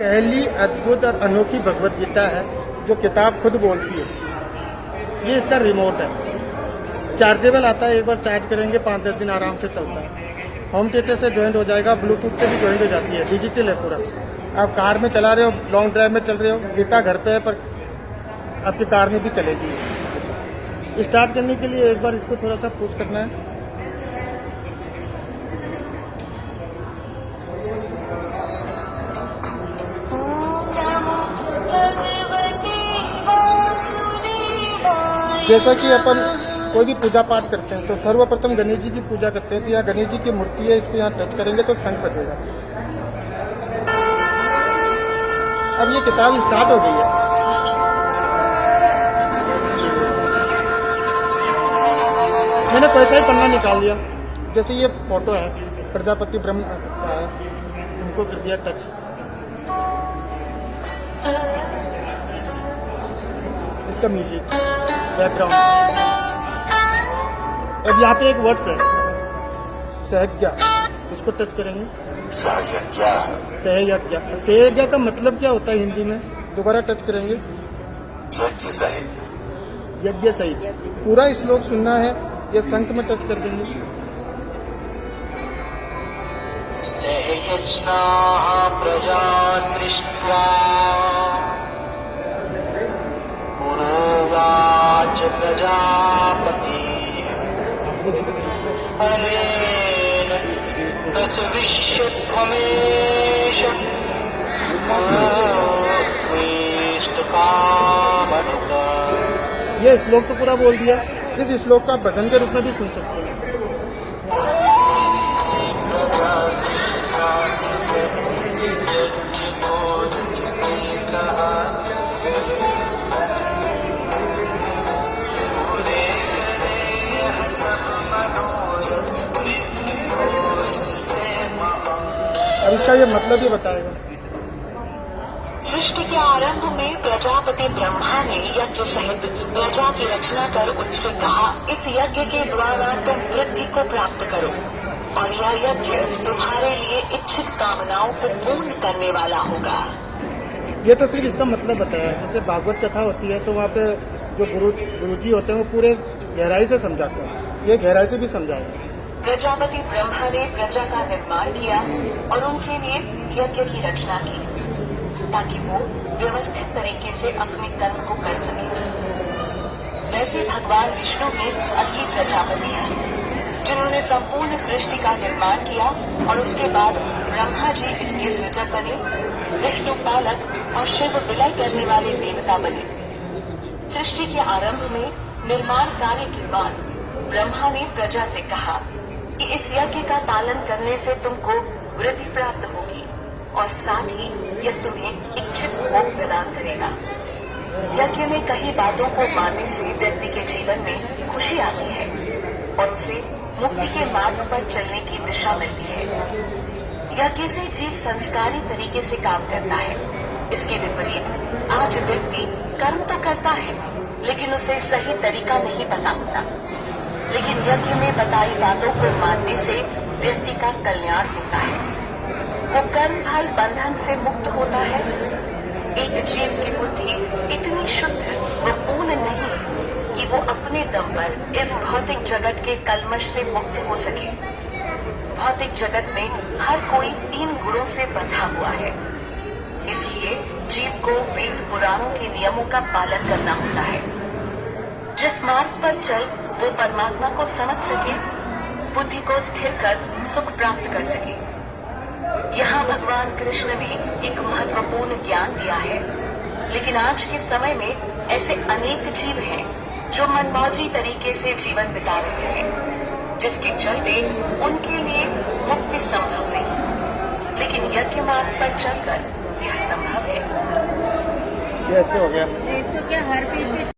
पहली अद्भुत और अनोखी भगवत गीता है जो किताब खुद बोलती है। ये इसका रिमोट है, चार्जेबल आता है, एक बार चार्ज करेंगे 5-10 दिन आराम से चलता है। होम थिएटर से ज्वाइंट हो जाएगा, ब्लूटूथ से भी ज्वाइंट हो जाती है, डिजिटल है पूरा। आप कार में चला रहे हो, लॉन्ग ड्राइव में चल रहे हो, गीता घर पे है पर आपकी कार में भी चलेगी। स्टार्ट करने के लिए एक बार इसको थोड़ा सा पुश करना है। जैसा कि अपन कोई भी पूजा पाठ करते हैं तो सर्वप्रथम गणेश जी की पूजा करते हैं, तो यहाँ गणेश जी की मूर्ति है, इसको यहाँ टच करेंगे तो शंख बजेगा। अब ये किताब स्टार्ट हो गई है। मैंने पैसा ही पन्ना निकाल लिया। जैसे ये फोटो है प्रजापति ब्रह्म का है, उनको कर दिया टच। इसका म्यूजिक बैकग्राउंड। अब यहाँ पे एक वर्ड्स है सहयज्ञ, इसको टच करेंगे। सहयज्ञ, सहयज्ञ का मतलब क्या होता है हिंदी में? दोबारा टच करेंगे। यज्ञ सहित पूरा श्लोक सुनना है, ये शंख में टच कर देंगे। सहयज्ञा प्रजा सृष्ट्वा पुरोवाच प्रजापति हरेन प्रसविष्यध्वमेश ये श्लोक तो पूरा बोल दिया। इस श्लोक का भजन के रूप में भी सुन सकते हैं। अब इसका ये मतलब ही बताएगा। सृष्टि के आरंभ में प्रजापति ब्रह्मा ने यज्ञ सहित प्रजा की रचना कर उनसे कहा, इस यज्ञ के द्वारा तुम वृद्धि को प्राप्त करो और यह यज्ञ तुम्हारे लिए इच्छित कामनाओं को पूर्ण करने वाला होगा। ये तो सिर्फ इसका मतलब बताया। जैसे भागवत कथा होती है तो वहाँ पे जो गुरुजी होते हैं वो पूरे गहराई से समझाते हैं, ये गहराई से भी समझाया। प्रजापति ब्रह्मा ने प्रजा का निर्माण किया और उनके लिए यज्ञ की रचना की ताकि वो व्यवस्थित तरीके से अपने कर्म को कर सके। वैसे भगवान विष्णु ही असली प्रजापति हैं, जिन्होंने संपूर्ण सृष्टि का निर्माण किया और उसके बाद ब्रह्मा जी इसके सृजक बने, विष्णु पालक और शिव विलय करने वाले देवता बने। सृष्टि के आरंभ में निर्माण कार्य के बाद ब्रह्मा ने प्रजा से कहा कि इस यज्ञ का पालन करने से तुमको वृद्धि प्राप्त होगी और साथ ही यह तुम्हें इच्छित भोग प्रदान करेगा। यज्ञ में कई बातों को मानने से व्यक्ति के जीवन में खुशी आती है और उसे मुक्ति के मार्ग पर चलने की दिशा मिलती है। यज्ञ से जीव संस्कारी तरीके से काम करता है। इसके विपरीत आज व्यक्ति कर्म तो करता है लेकिन उसे सही तरीका नहीं पता होता। लेकिन यज्ञ में बताई बातों को मानने से व्यक्ति का कल्याण होता है, वो कर्म फल बंधन से मुक्त होता है। एक जीव की बुद्धि इतनी शुद्ध व पूर्ण नहीं कि वो अपने दम पर इस भौतिक जगत के कल्मश से मुक्त हो सके। भौतिक जगत में हर कोई 3 गुणों से बंधा हुआ है, इसलिए जीव को वेद पुराणों के नियमों का पालन करना होता है। जिस मार्ग पर चल वो परमात्मा को समझ सके, बुद्धि को स्थिर कर सुख प्राप्त कर सके। यहाँ भगवान कृष्ण ने एक महत्वपूर्ण ज्ञान दिया है, लेकिन आज के समय में ऐसे अनेक जीव हैं जो मनमौजी तरीके से जीवन बिता रहे हैं, जिसके चलते उनके लिए मुक्ति संभव नहीं। लेकिन यज्ञ मार्ग पर चलकर यह संभव है। कैसे हो गया? इसको क्या हर पेज